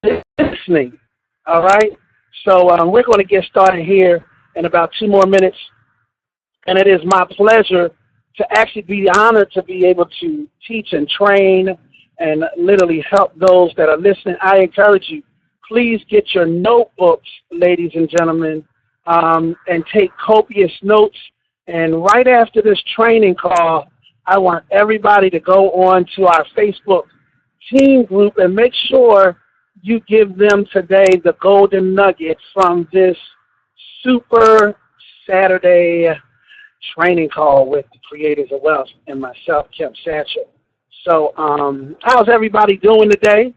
listening. All right. So we're going to get started here in about 2 more minutes, and it is my pleasure to actually be honored to be able to teach and train and literally help those that are listening. I encourage you, please get your notebooks, ladies and gentlemen, and take copious notes. And right after this training call, I want everybody to go on to our Facebook team group and make sure you give them today the golden nugget from this super Saturday training call with the creators of wealth and myself, Kim Satchel. So how's everybody doing today?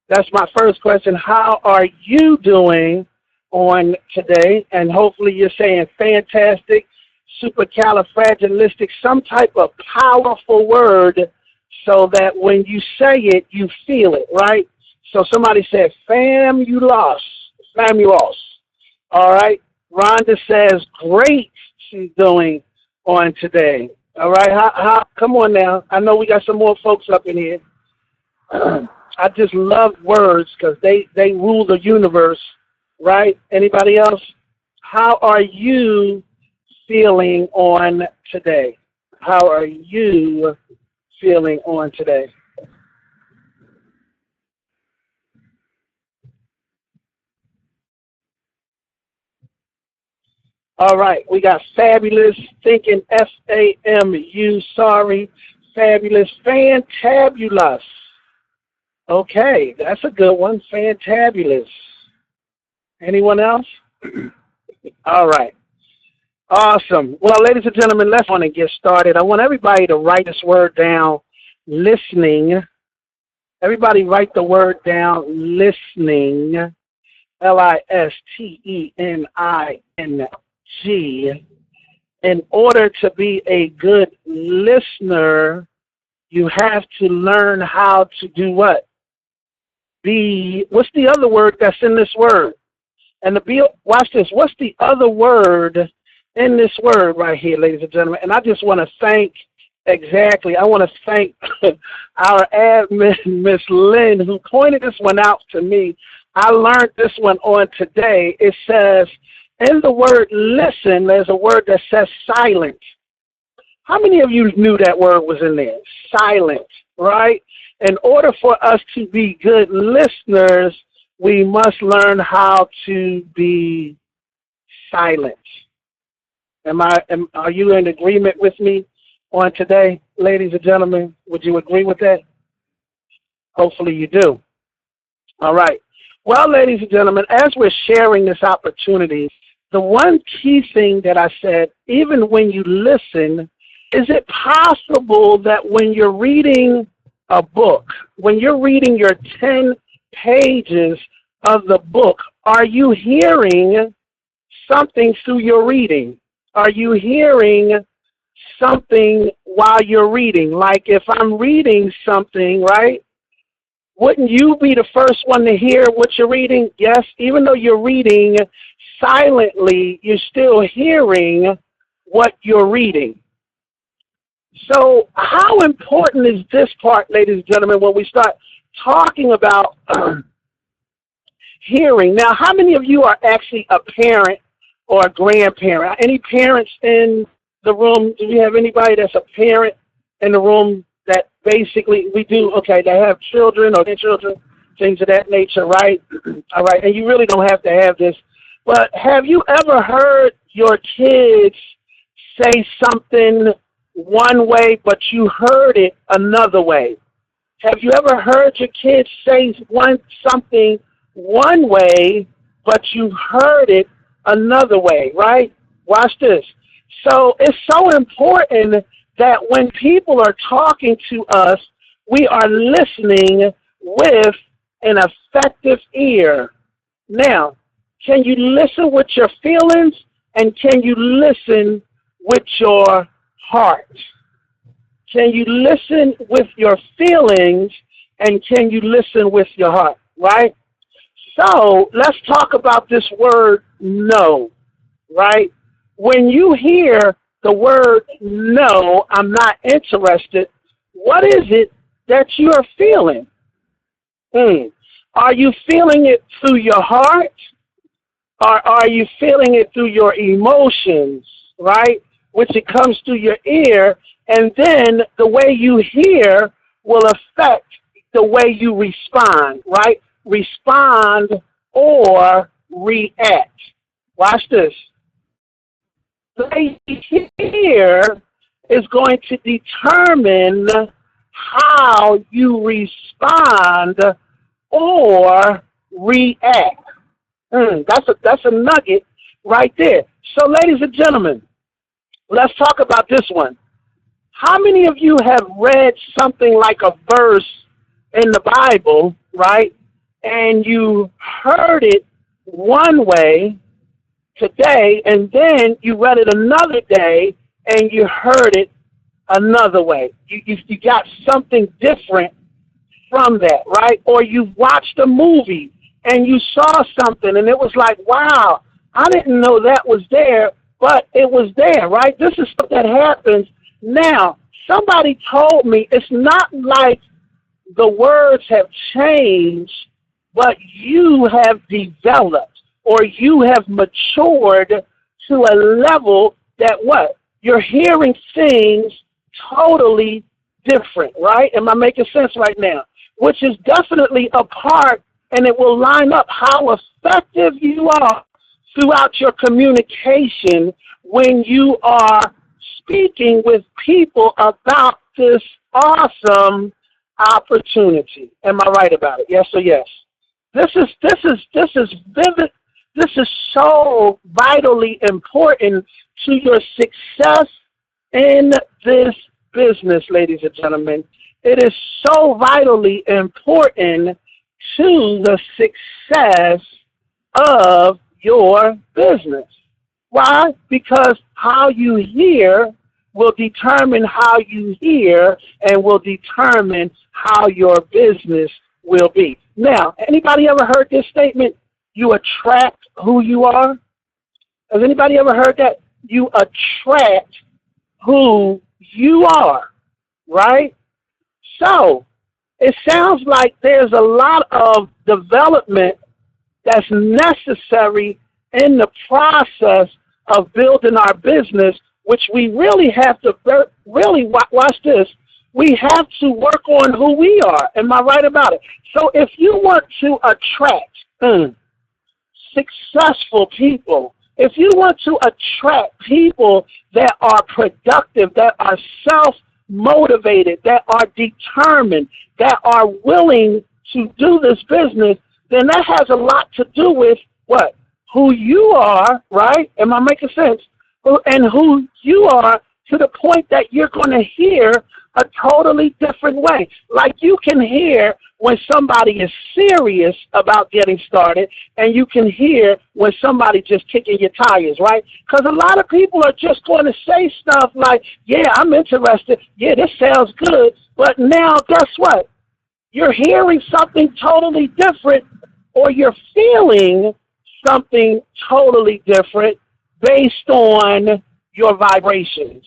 That's my first question. How are you doing on today? And hopefully you're saying fantastic, supercalifragilistic, some type of powerful word so that when you say it, you feel it, right? So somebody said famulous. All right. Rhonda says great she's doing on today. All right. Come on now. I know we got some more folks up in here. I just love words because they rule the universe, right? Anybody else? How are you feeling on today? How are you feeling on today? All right, we got fabulous, thinking FAMU, sorry, fabulous, fantabulous. Okay, that's a good one, fantabulous. Anyone else? All right, awesome. Well, ladies and gentlemen, let's want to get started. I want everybody to write this word down, listening. Everybody write the word down, listening, listening. In order to be a good listener, you have to learn how to do what? What's the other word that's in this word? And watch this. What's the other word in this word right here, ladies and gentlemen? And I just want to thank, I want to thank our admin, Miss Lynn, who pointed this one out to me. I learned this one on today. It says, in the word listen, there's a word that says silent. How many of you knew that word was in there? Silent, right? In order for us to be good listeners, we must learn how to be silent. Are you in agreement with me on today, ladies and gentlemen? Would you agree with that? Hopefully you do. All right. Well, ladies and gentlemen, as we're sharing this opportunity, the one key thing that I said, even when you listen, is it possible that when you're reading a book, when you're reading your 10 pages of the book, are you hearing something through your reading? Are you hearing something while you're reading? Like if I'm reading something, right? Wouldn't you be the first one to hear what you're reading? Yes, even though you're reading silently, you're still hearing what you're reading. So how important is this part, ladies and gentlemen, when we start talking about hearing? Now, how many of you are actually a parent or a grandparent? Any parents in the room? Do we have anybody that's a parent in the room that basically we do? Okay, they have children or their children, things of that nature, right? All right, and you really don't have to have this. But have you ever heard your kids say something one way, but you heard it another way? Have you ever heard your kids say something one way, but you heard it another way, right? Watch this. So it's so important that when people are talking to us, we are listening with an effective ear. Now, can you listen with your feelings, and can you listen with your heart? Can you listen with your feelings, and can you listen with your heart, right? So let's talk about this word no, right? When you hear the word no, I'm not interested, what is it that you are feeling? Are you feeling it through your heart, or are you feeling it through your emotions, right? Which it comes through your ear, and then the way you hear will affect the way you respond, right? Respond or react. Watch this. The way you hear is going to determine how you respond or react. That's a nugget right there. So, ladies and gentlemen, let's talk about this one. How many of you have read something like a verse in the Bible, right? And you heard it one way today, and then you read it another day, and you heard it another way. You got something different from that, right? Or you watched a movie and you saw something and it was like, wow, I didn't know that was there, but it was there, right? This is stuff that happens. Now, somebody told me it's not like the words have changed, but you have developed or you have matured to a level that what? You're hearing things totally different, right? Am I making sense right now? Which is definitely a part, and it will line up how effective you are throughout your communication when you are speaking with people about this awesome opportunity. Am I right about it? Yes or yes? This is vivid. This is so vitally important to your success in this business, ladies and gentlemen. It is so vitally important to the success of your business. Why? Because how you hear will determine how you hear and will determine how your business will be. Now, anybody ever heard this statement? You attract who you are? Has anybody ever heard that? You attract who you are, right? So it sounds like there's a lot of development that's necessary in the process of building our business, which we really have to really watch this. We have to work on who we are. Am I right about it? So if you want to attract successful people, if you want to attract people that are productive, that are self-motivated, that are determined, that are willing to do this business, then that has a lot to do with what? Who you are, right? Am I making sense? And who you are to the point that you're going to hear a totally different way. Like you can hear when somebody is serious about getting started, and you can hear when somebody just kicking your tires, right? Because a lot of people are just going to say stuff like, yeah, I'm interested. Yeah, this sounds good. But now, guess what? You're hearing something totally different, or you're feeling something totally different based on your vibrations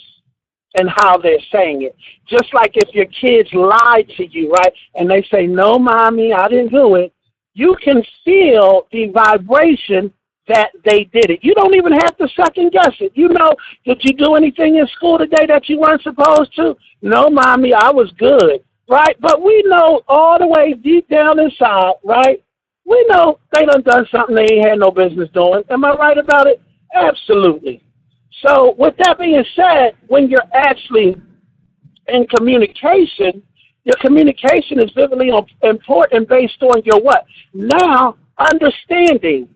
and how they're saying it. Just like if your kids lied to you, right, and they say, no, mommy, I didn't do it, you can feel the vibration that they did it. You don't even have to second guess it. You know, did you do anything in school today that you weren't supposed to? No, mommy, I was good, right? But we know all the way deep down inside, right, we know they done something they ain't had no business doing. Am I right about it? Absolutely. So with that being said, when you're actually in communication, your communication is vividly important based on your what? Now, understanding.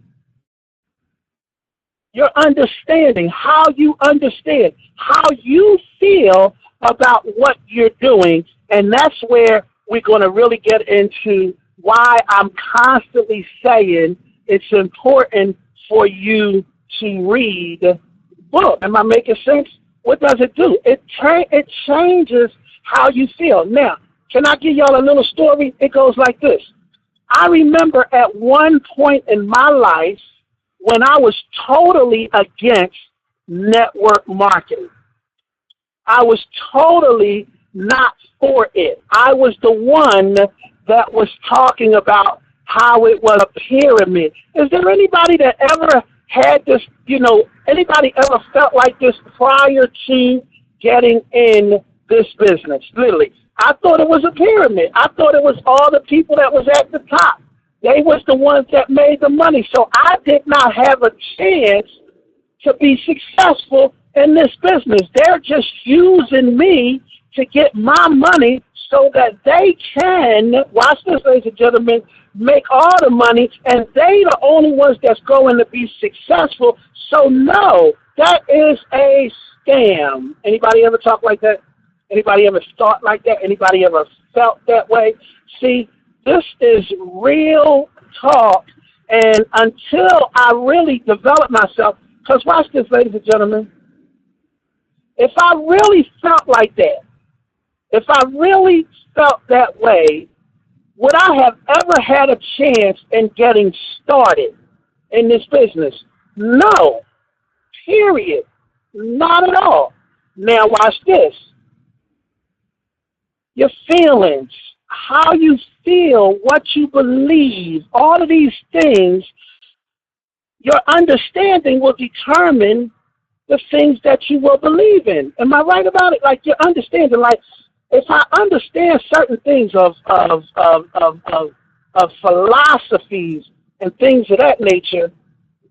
Your understanding, how you understand, how you feel about what you're doing. And that's where we're going to really get into why I'm constantly saying it's important for you to read book. Am I making sense? What does it do? It changes how you feel. Now, can I give y'all a little story? It goes like this. I remember at one point in my life when I was totally against network marketing. I was totally not for it. I was the one that was talking about how it was a pyramid. Is there anybody that ever had this, anybody ever felt like this prior to getting in this business? Literally, I thought it was a pyramid. I thought it was all the people that was at the top. They was the ones that made the money. So I did not have a chance to be successful in this business. They're just using me to get my money so that they can, watch this, ladies and gentlemen, make all the money, and they the only ones that's going to be successful. So no, that is a scam. Anybody ever talk like that? Anybody ever thought like that? Anybody ever felt that way? See, this is real talk, and until I really develop myself, because watch this, ladies and gentlemen, if I really felt like that, if I really felt that way, would I have ever had a chance in getting started in this business? No, period, not at all. Now watch this. Your feelings, how you feel, what you believe, all of these things, your understanding will determine the things that you will believe in. Am I right about it? Like your understanding, like if I understand certain things of philosophies and things of that nature,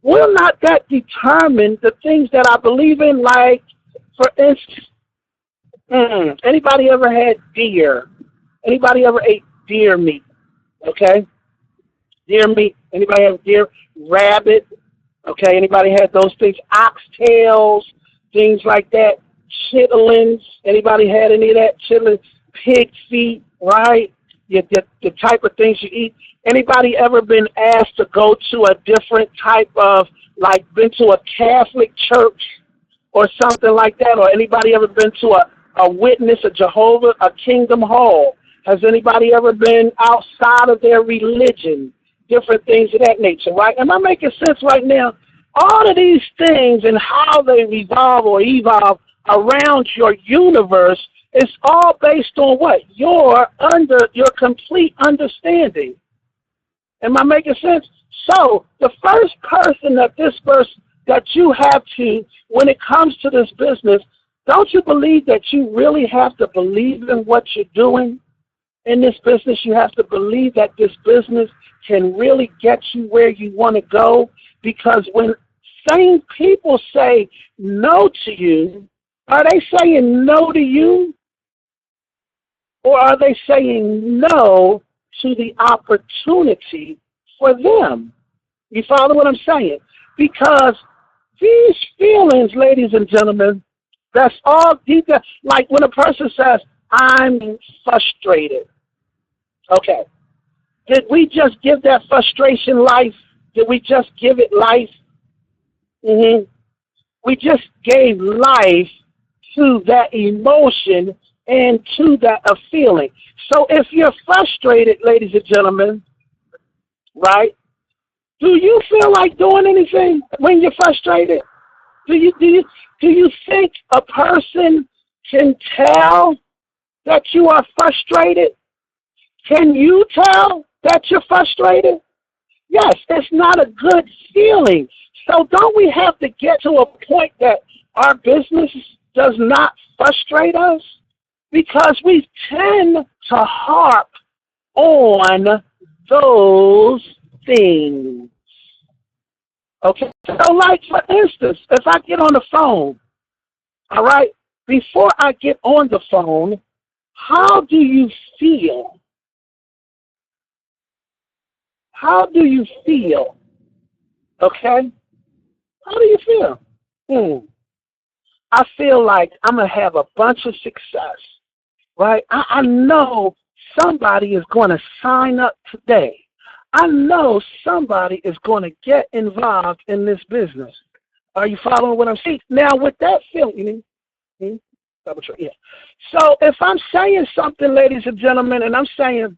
will not that determine the things that I believe in? Like, for instance, anybody ever had deer? Anybody ever ate deer meat? Okay, deer meat. Anybody have deer? Rabbit. Okay, anybody had those things? Oxtails, things like that. Chitlins. Anybody had any of that? Chitlins, pig feet, right? The type of things you eat. Anybody ever been asked to go to a different type of, like, been to a Catholic church or something like that? Or anybody ever been to a witness, a Jehovah, a Kingdom Hall? Has anybody ever been outside of their religion? Different things of that nature, right? Am I making sense right now? All of these things and how they revolve or evolve around your universe is all based on what? Your complete understanding. Am I making sense? So the first person that you have to, when it comes to this business, don't you believe that you really have to believe in what you're doing in this business? You have to believe that this business can really get you where you want to go, because when sane people say no to you, are they saying no to you, or are they saying no to the opportunity for them? You follow what I'm saying? Because these feelings, ladies and gentlemen, that's all deep. Like when a person says, I'm frustrated. Okay. Did we just give that frustration life? Did we just give it life? We just gave life to that emotion and to that feeling. So if you're frustrated, ladies and gentlemen, right? Do you feel like doing anything when you're frustrated? Do you think a person can tell that you are frustrated? Can you tell that you're frustrated? Yes, it's not a good feeling. So don't we have to get to a point that our business does not frustrate us? Because we tend to harp on those things. Okay? So like, for instance, if I get on the phone, all right, before I get on the phone, how do you feel? How do you feel? Okay? How do you feel? I feel like I'm going to have a bunch of success, right? I know somebody is going to sign up today. I know somebody is going to get involved in this business. Are you following what I'm saying? Now, with that feeling, yeah. So if I'm saying something, ladies and gentlemen, and I'm saying,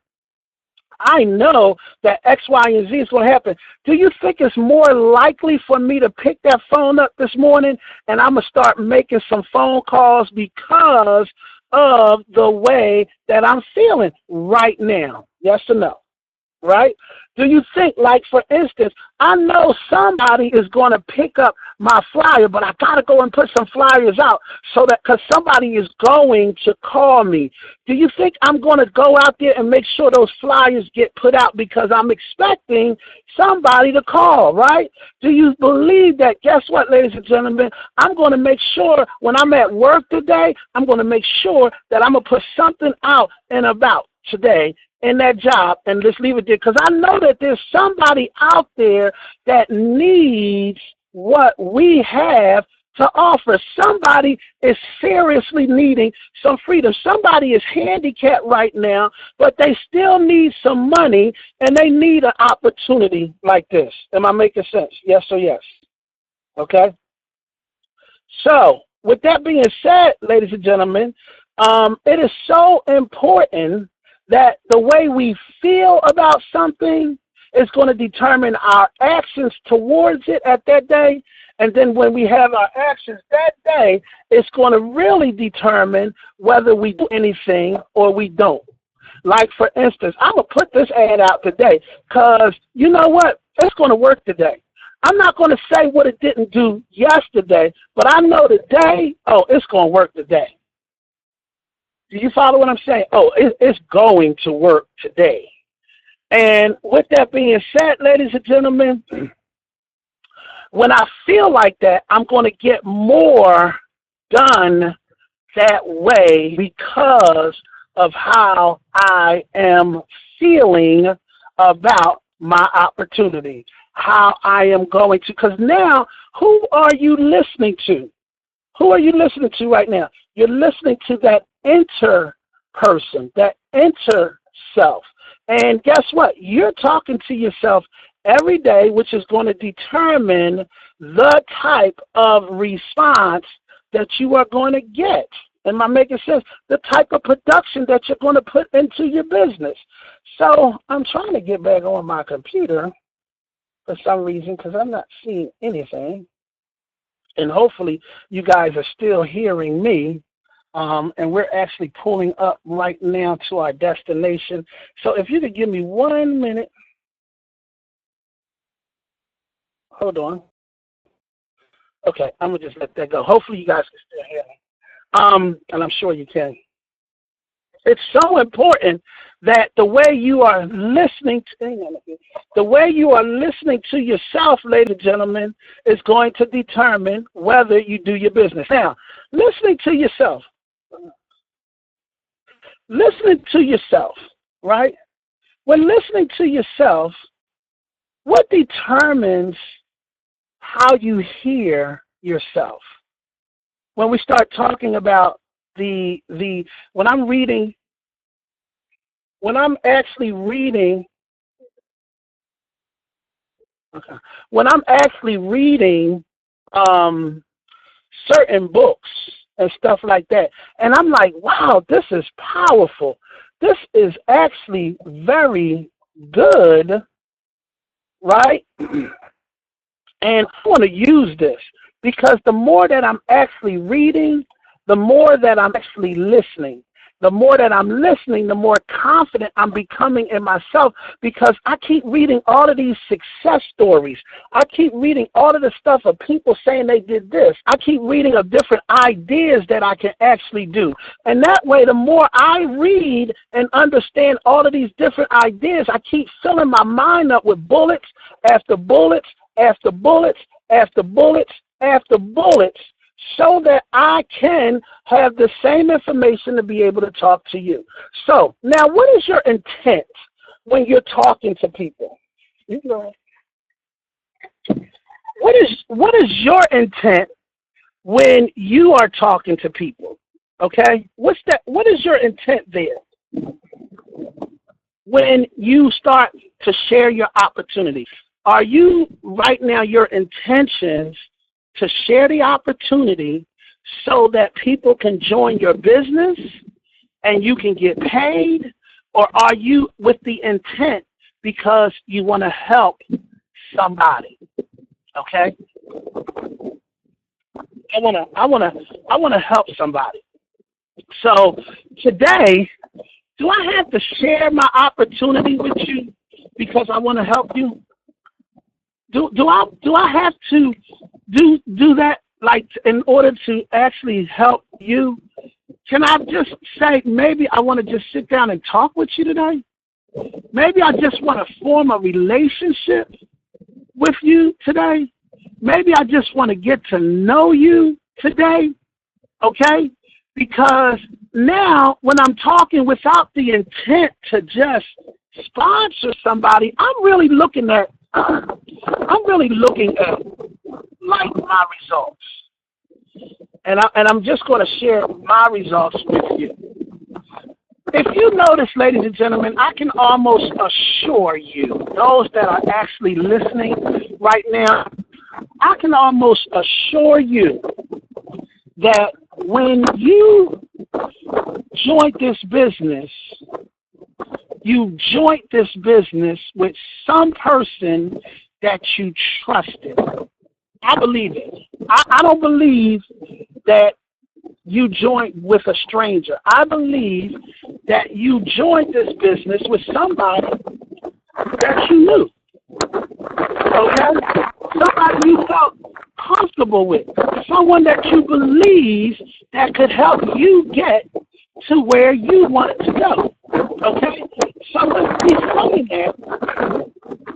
I know that X, Y, and Z is going to happen, do you think it's more likely for me to pick that phone up this morning and I'm going to start making some phone calls because of the way that I'm feeling right now? Yes or no? right? Do you think, like, for instance, I know somebody is going to pick up my flyer, but I got to go and put some flyers out so that because somebody is going to call me. Do you think I'm going to go out there and make sure those flyers get put out because I'm expecting somebody to call, right? Do you believe that, guess what, ladies and gentlemen, I'm going to make sure when I'm at work today, I'm going to make sure that I'm going to put something out and about today in that job, and let's leave it there because I know that there's somebody out there that needs what we have to offer. Somebody is seriously needing some freedom. Somebody is handicapped right now, but they still need some money and they need an opportunity like this. Am I making sense? Yes or yes? Okay. So with that being said, ladies and gentlemen, it is so important that the way we feel about something is going to determine our actions towards it at that day. And then when we have our actions that day, it's going to really determine whether we do anything or we don't. Like, for instance, I'm going to put this ad out today because you know what? It's going to work today. I'm not going to say what it didn't do yesterday, but I know today, it's going to work today. Do you follow what I'm saying? It's going to work today. And with that being said, ladies and gentlemen, when I feel like that, I'm going to get more done that way because of how I am feeling about my opportunity, how I am going to. Because now, who are you listening to? Who are you listening to right now? You're listening to that inner person, that inner self. And guess what? You're talking to yourself every day, which is going to determine the type of response that you are going to get. Am I making sense? The type of production that you're going to put into your business. So I'm trying to get back on my computer for some reason because I'm not seeing anything. And hopefully you guys are still hearing me. And we're actually pulling up right now to our destination. So if you could give me 1 minute. Hold on. Okay, I'm going to just let that go. Hopefully you guys can still hear me. And I'm sure you can. It's so important that the way you are listening to yourself, ladies and gentlemen, is going to determine whether you do your business. Now, listening to yourself, right? When listening to yourself, what determines how you hear yourself? When we start talking about when I'm actually reading certain books and stuff like that, and I'm like, wow, this is powerful. This is actually very good, right? And I want to use this because the more that I'm actually reading, the more that I'm actually listening. The more that I'm listening, the more confident I'm becoming in myself because I keep reading all of these success stories. I keep reading all of the stuff of people saying they did this. I keep reading of different ideas that I can actually do. And that way, the more I read and understand all of these different ideas, I keep filling my mind up with bullets after bullets after bullets after bullets after bullets, so that I can have the same information to be able to talk to you. So now, what is your intent when you're talking to people? What is your intent when you are talking to people? Okay? What is your intent there? When you start to share your opportunity, are you right now your intentions to share the opportunity so that people can join your business and you can get paid? Or are you with the intent because you want to help somebody? Okay? I want to help somebody. So today, do I have to share my opportunity with you? because I want to help you? Do I have to do that, like, in order to actually help you? Can I just say, maybe I want to just sit down and talk with you today? Maybe I just want to form a relationship with you today. Maybe I just want to get to know you today, okay? Because now when I'm talking without the intent to just sponsor somebody, I'm really looking at like my results. And I'm just going to share my results with you. If you notice, ladies and gentlemen, I can almost assure you, those that are actually listening right now, I can almost assure you that when you join this business, you join this business with some person that you trusted. I believe it. I don't believe that you joined with a stranger. I believe that you joined this business with somebody that you knew. Okay? Somebody you felt comfortable with. Someone that you believe that could help you get to where you wanted to go. Okay? So with me saying that,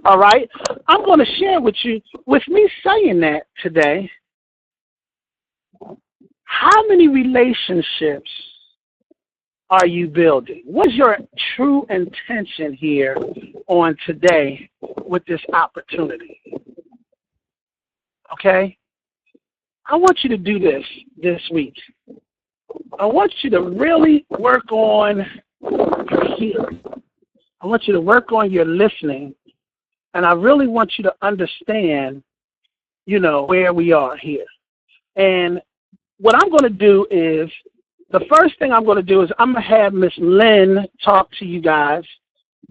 all right, I'm going to share with you, with me saying that today, how many relationships are you building? What's your true intention here on today with this opportunity? Okay? I want you to do this week. I want you to really work on your hearing. I want you to work on your listening. And I really want you to understand, where we are here. And what I'm going to do is, the first thing I'm going to do is I'm going to have Miss Lynn talk to you guys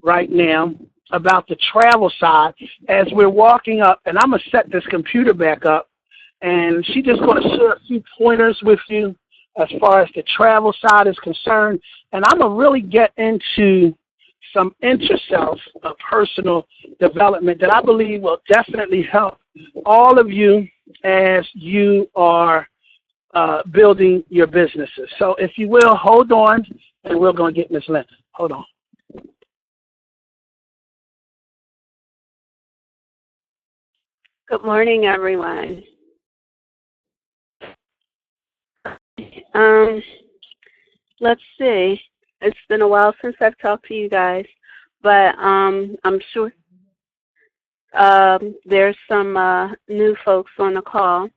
right now about the travel side as we're walking up. And I'm going to set this computer back up. And she's just going to share a few pointers with you as far as the travel side is concerned. And I'm going to really get into some inter-self personal development that I believe will definitely help all of you as you are building your businesses. So if you will, hold on, and we're going to get Ms. Lynn. Hold on. Good morning, everyone. Let's see. It's been a while since I've talked to you guys, but I'm sure there's some new folks on the call.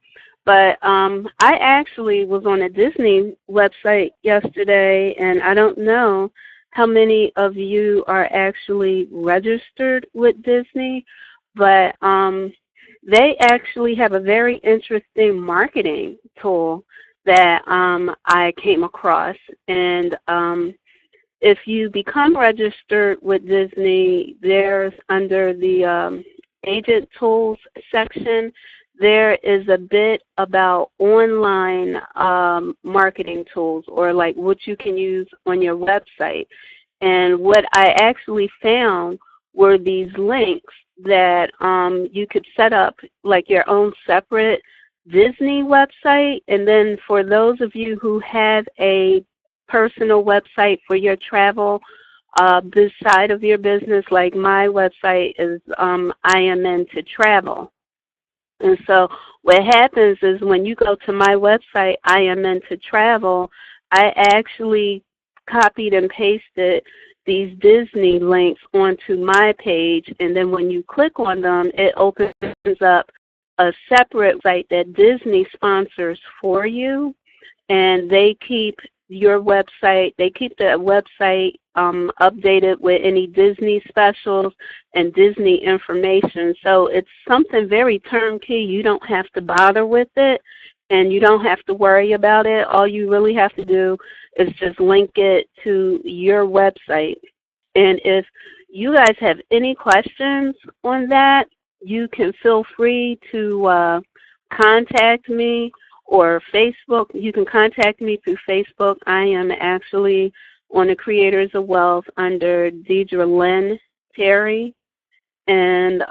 But I actually was on a Disney website yesterday, and I don't know how many of you are actually registered with Disney, but they actually have a very interesting marketing tool that I came across. And if you become registered with Disney, there's under the agent tools section, there is a bit about online marketing tools, or like what you can use on your website. And what I actually found were these links that you could set up like your own separate Disney website. And then for those of you who have a personal website for your travel this side of your business, like my website is I Am Into Travel. And so what happens is when you go to my website, I Am Into Travel, I actually copied and pasted these Disney links onto my page, and then when you click on them, it opens up a separate site that Disney sponsors for you, and they keep your website, they keep the website updated with any Disney specials and Disney information. So it's something very turnkey. You don't have to bother with it, and you don't have to worry about it. All you really have to do is just link it to your website. And if you guys have any questions on that, you can feel free to contact me, or Facebook. You can contact me through Facebook. I am actually on the Creators of Wealth under Deidre Lynn Terry. And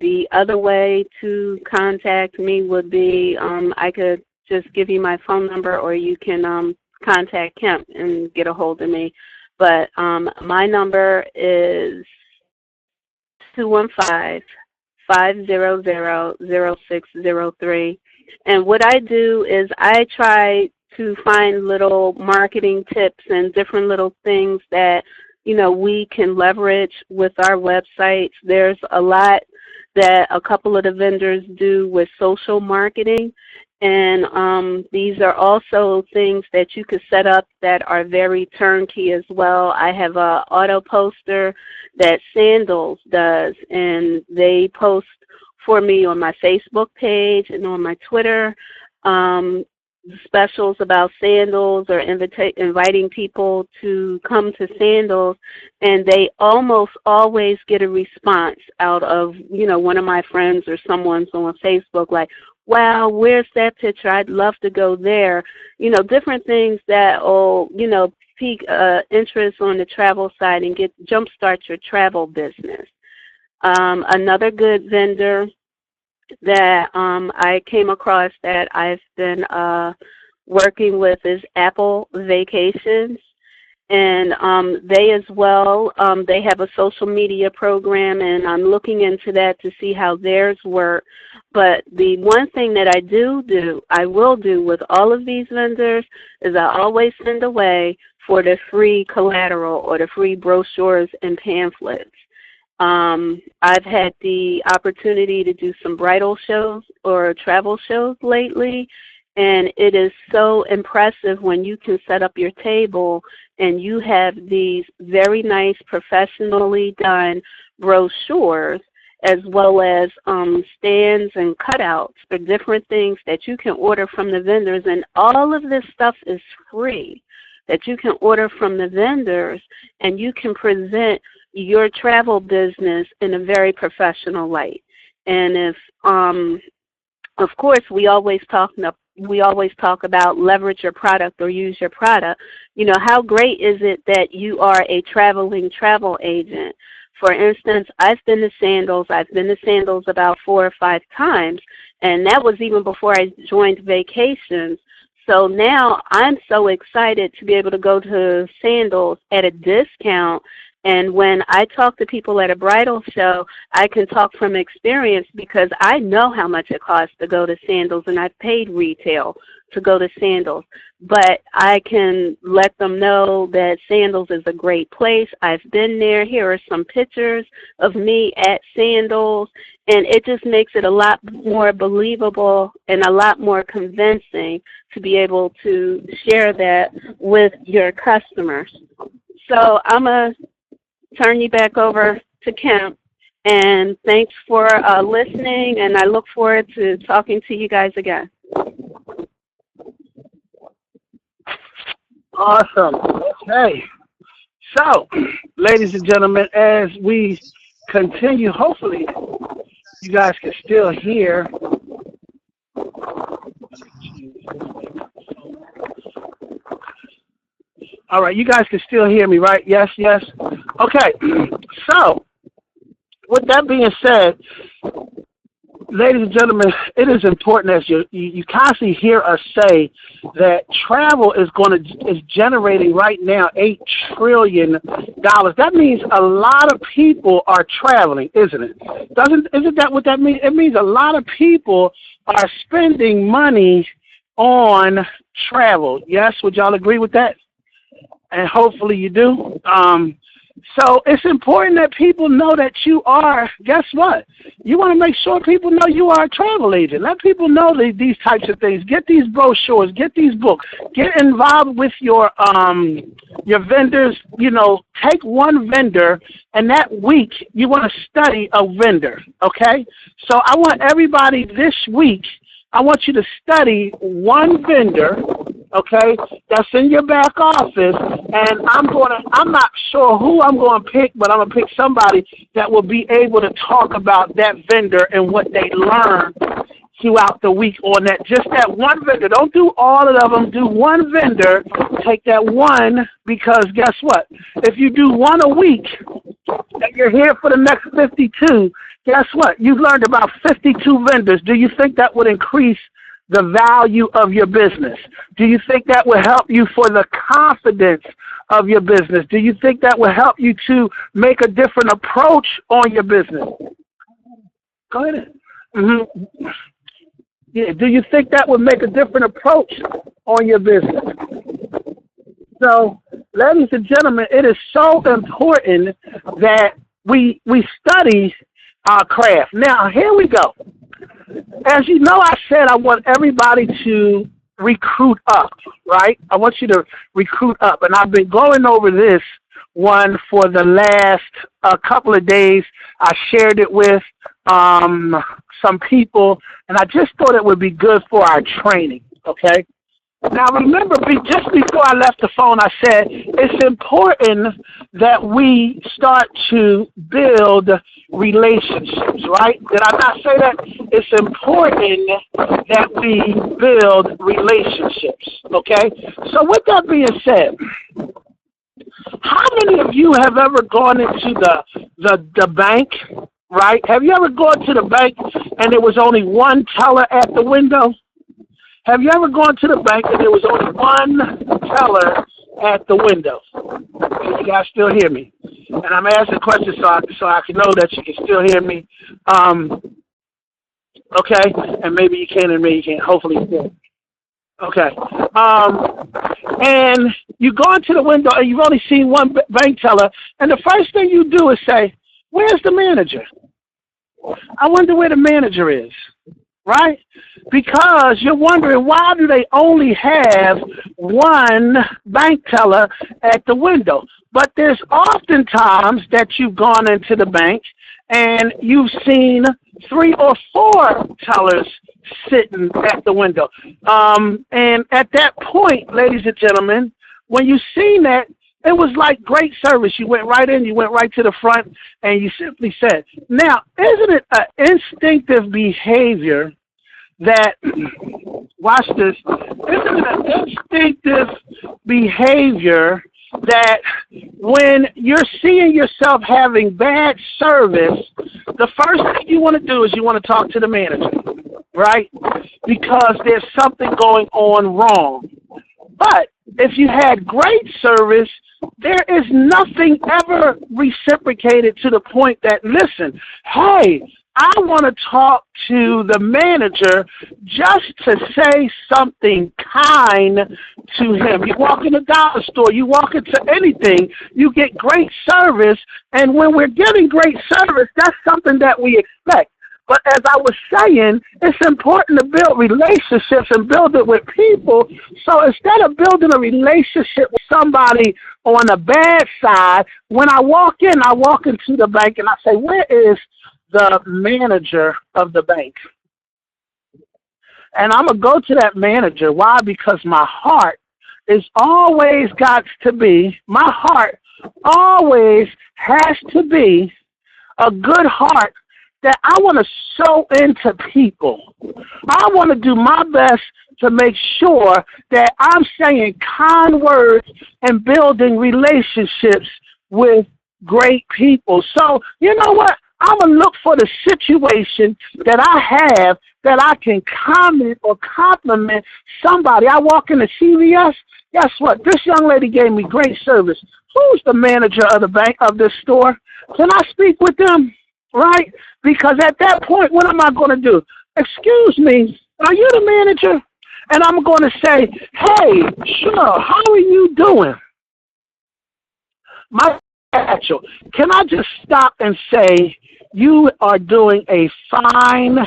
the other way to contact me would be I could just give you my phone number, or you can contact Kemp and get a hold of me. But my number is 215-500-0603. And what I do is I try to find little marketing tips and different little things that, you know, we can leverage with our websites. There's a lot that a couple of the vendors do with social marketing. And these are also things that you could set up that are very turnkey as well. I have a auto poster that Sandals does, and they post for me on my Facebook page and on my Twitter specials about Sandals, or inviting people to come to Sandals, and they almost always get a response out of, you know, one of my friends or someone's on Facebook like, wow, where's that picture? I'd love to go there. You know, different things that will, you know, pique interest on the travel side and jumpstart your travel business. Another good vendor that I came across that I've been working with is Apple Vacations. And they as well, they have a social media program, and I'm looking into that to see how theirs work. But the one thing that I will do with all of these vendors is I always send away for the free collateral or the free brochures and pamphlets. I've had the opportunity to do some bridal shows or travel shows lately, and it is so impressive when you can set up your table and you have these very nice, professionally done brochures, as well as stands and cutouts for different things that you can order from the vendors. And all of this stuff is free that you can order from the vendors, and you can present your travel business in a very professional light. And if, of course, we always talk about leverage your product or use your product. You know, how great is it that you are a traveling travel agent? For instance, I've been to Sandals. I've been to Sandals about 4 or 5 times, and that was even before I joined Vacations. So now I'm so excited to be able to go to Sandals at a discount. And when I talk to people at a bridal show, I can talk from experience because I know how much it costs to go to Sandals, and I've paid retail to go to Sandals. But I can let them know that Sandals is a great place. I've been there. Here are some pictures of me at Sandals. And it just makes it a lot more believable and a lot more convincing to be able to share that with your customers. So I'm going to turn you back over to Kemp. And thanks for listening, and I look forward to talking to you guys again. Awesome. Okay. So, ladies and gentlemen, as we continue, hopefully you guys can still hear. All right, you guys can still hear me, right? Yes, yes. Okay. So, with that being said, ladies and gentlemen, it is important, as you constantly hear us say, that travel is generating right now $8 trillion. That means a lot of people are traveling, isn't it? Isn't that what that means? It means a lot of people are spending money on travel. Yes, would y'all agree with that? And hopefully you do. So it's important that people know that you are, guess what? You want to make sure people know you are a travel agent. Let people know these types of things. Get these brochures, get these books, get involved with your vendors. You know, take one vendor, and that week you want to study a vendor, okay? So I want everybody this week, I want you to study one vendor, okay, that's in your back office, and I'm not sure who I'm going to pick, but I'm going to pick somebody that will be able to talk about that vendor and what they learn throughout the week on that, just that one vendor. Don't do all of them. Do one vendor. Take that one, because guess what? If you do one a week, and you're here for the next 52, guess what? You've learned about 52 vendors. Do you think that would increase the value of your business? Do you think that would help you for the confidence of your business? Do you think that would help you to make a different approach on your business? Go ahead. Mm-hmm. Yeah. Do you think that would make a different approach on your business? So, ladies and gentlemen, it is so important that we study our craft. Now, here we go. As you know, I said I want everybody to recruit up, right? I want you to recruit up. And I've been going over this one for the last couple of days. I shared it with some people, and I just thought it would be good for our training, okay? Now, remember, just before I left the phone, I said it's important that we start to build relationships, right? Did I not say that? It's important that we build relationships, okay? So with that being said, how many of you have ever gone into the bank, right? Have you ever gone to the bank and there was only one teller at the window? Have you ever gone to the bank and there was only one teller at the window? Can you guys still hear me? And I'm asking questions so I can know that you can still hear me. Okay, and maybe you can and maybe you can't. Hopefully you can. Okay. And you go into the window and you've only seen one bank teller, and the first thing you do is say, "Where's the manager? I wonder where the manager is." Right? Because you're wondering, why do they only have one bank teller at the window? But there's often times that you've gone into the bank and you've seen 3 or 4 tellers sitting at the window. And at that point, ladies and gentlemen, when you seen that, it was like great service. You went right in, you went right to the front, and you simply said, now, isn't it an instinctive behavior that, watch this, isn't it an instinctive behavior that when you're seeing yourself having bad service, the first thing you want to do is you want to talk to the manager, right? Because there's something going on wrong. But if you had great service, there is nothing ever reciprocated to the point that, listen, hey, I want to talk to the manager just to say something kind to him. You walk in a dollar store, you walk into anything, you get great service, and when we're getting great service, that's something that we expect. But as I was saying, it's important to build relationships and build it with people. So instead of building a relationship with somebody on the bad side, when I walk into the bank and I say, where is the manager of the bank? And I'm going to go to that manager. Why? Because my heart is always got to be, my heart always has to be a good heart that I want to sow into people. I want to do my best to make sure that I'm saying kind words and building relationships with great people. So, you know what? I'm going to look for the situation that I have that I can comment or compliment somebody. I walk into CVS. Guess what? This young lady gave me great service. Who's the manager of the bank of this store? Can I speak with them? Right? Because at that point, what am I going to do? Excuse me, are you the manager? And I'm going to say, hey, sure, how are you doing? Can I just stop and say, you are doing a fine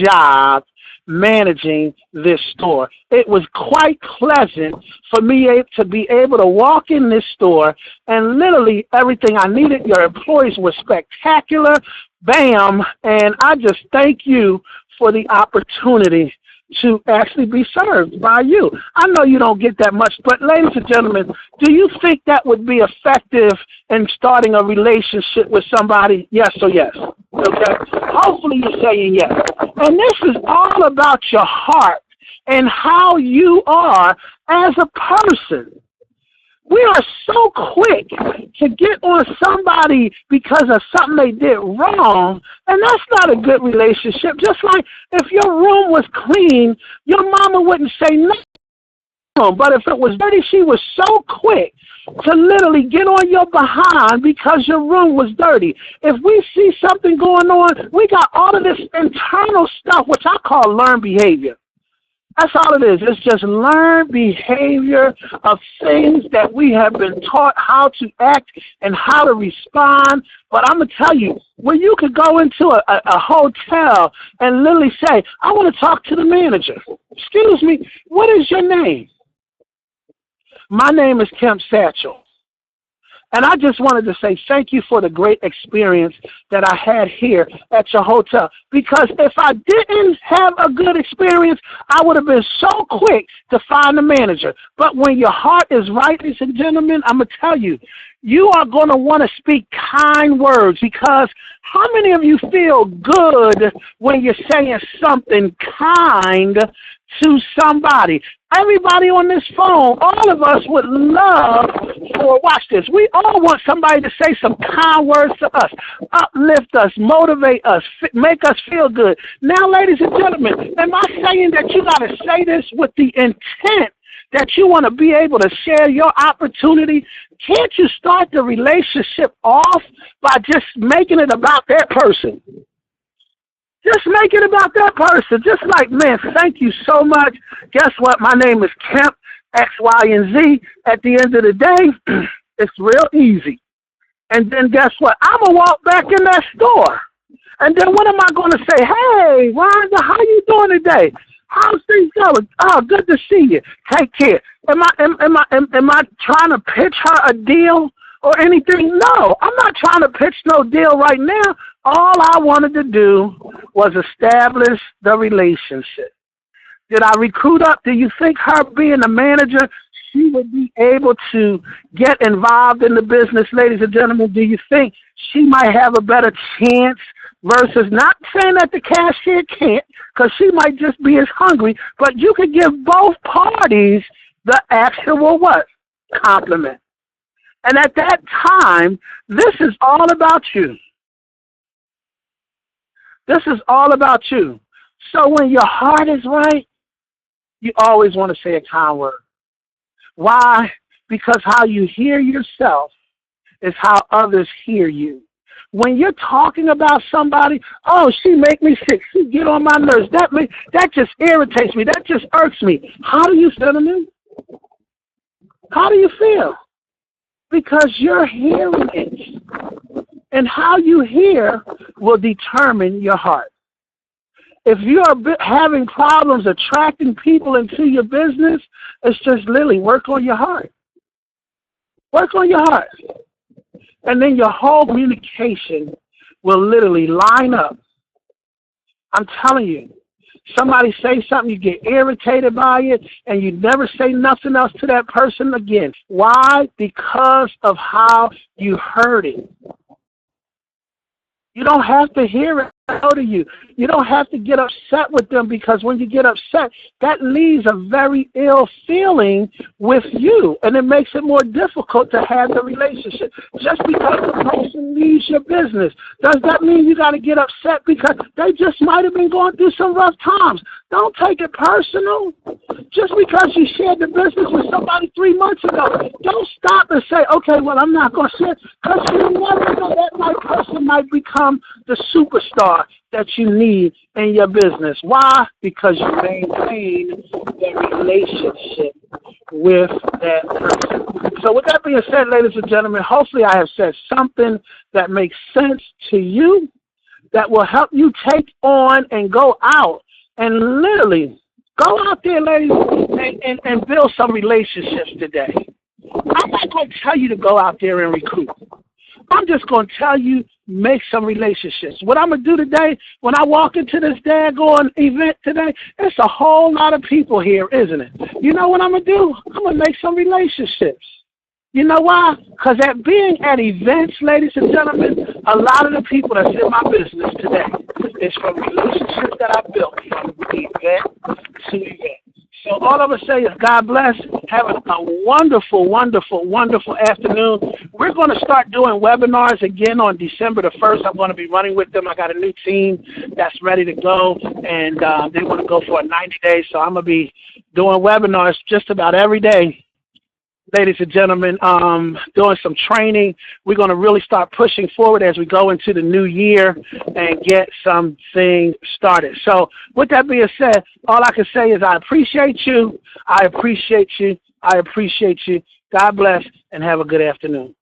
job managing this store. It was quite pleasant for me to be able to walk in this store and literally everything I needed. Your employees were spectacular. Bam. And I just thank you for the opportunity to actually be served by you. I know you don't get that much, but ladies and gentlemen, do you think that would be effective in starting a relationship with somebody? Yes or yes? Okay. Hopefully you're saying yes. And this is all about your heart and how you are as a person. We are so quick to get on on somebody because of something they did wrong, and that's not a good relationship. Just like if your room was clean, your mama wouldn't say nothing. But if it was dirty, she was so quick to literally get on your behind because your room was dirty. If we see something going on, we got all of this internal stuff, which I call learned behavior. That's all it is. It's just learned behavior of things that we have been taught how to act and how to respond. But I'm going to tell you, when you could go into a hotel and literally say, I want to talk to the manager. Excuse me, what is your name? My name is Kemp Satchel. And I just wanted to say thank you for the great experience that I had here at your hotel. Because if I didn't have a good experience, I would have been so quick to find the manager. But when your heart is right, ladies and gentlemen, I'm going to tell you, you are going to want to speak kind words. Because how many of you feel good when you're saying something kind to somebody? Everybody on this phone, all of us would love for, watch this, we all want somebody to say some kind words to us, uplift us, motivate us, make us feel good. Now, ladies and gentlemen, am I saying that you got to say this with the intent that you want to be able to share your opportunity? Can't you start the relationship off by just making it about that person? Just make it about that person. Just like, man, thank you so much. Guess what? My name is Kemp, X, Y, and Z. At the end of the day, it's real easy. And then guess what? I'm going to walk back in that store. And then what am I going to say? Hey, Wanda, how you doing today? How's things going? Oh, good to see you. Take care. Am I trying to pitch her a deal or anything? No, I'm not trying to pitch no deal right now. All I wanted to do was establish the relationship. Did I recruit up? Do you think her being a manager, she would be able to get involved in the business, ladies and gentlemen? Do you think she might have a better chance versus, not saying that the cashier can't, because she might just be as hungry, but you could give both parties the actual what? Compliment. And at that time, this is all about you. This is all about you. So when your heart is right, you always want to say a kind word. Why? Because how you hear yourself is how others hear you. When you're talking about somebody, oh, she make me sick, she get on my nerves, that just irritates me, that just irks me. How do you feel to me? How do you feel? Because you're hearing it. And how you hear will determine your heart. If you are having problems attracting people into your business, it's just literally work on your heart. Work on your heart. And then your whole communication will literally line up. I'm telling you, somebody say something, you get irritated by it, and you never say nothing else to that person again. Why? Because of how you heard it. You don't have to hear it out to you. You don't have to get upset with them, because when you get upset, that leaves a very ill feeling with you, and it makes it more difficult to have the relationship. Just because the person leaves your business, does that mean you got to get upset because they just might have been going through some rough times? Don't take it personal. Just because you shared the business with somebody 3 months ago, don't stop and say, okay, well, I'm not going to share, because you never know, that person might become the superstar that you need in your business. Why? Because you maintain the relationship with that person. So with that being said, ladies and gentlemen, hopefully I have said something that makes sense to you, that will help you take on and go out and literally go out there, ladies, and build some relationships today. I'm not going to tell you to go out there and recruit. I'm just going to tell you, make some relationships. What I'm going to do today, when I walk into this daggone event today, it's a whole lot of people here, isn't it? You know what I'm going to do? I'm going to make some relationships. You know why? Because being at events, ladies and gentlemen, a lot of the people that's in my business today is from relationships that I built from event to event. So all I'm going to say is God bless. Have a wonderful, wonderful, wonderful afternoon. We're going to start doing webinars again on December the 1st. I'm going to be running with them. I got a new team that's ready to go, and they want to go for 90 days. So I'm going to be doing webinars just about every day, ladies and gentlemen, doing some training. We're going to really start pushing forward as we go into the new year and get something started. So with that being said, all I can say is I appreciate you. I appreciate you. I appreciate you. God bless and have a good afternoon.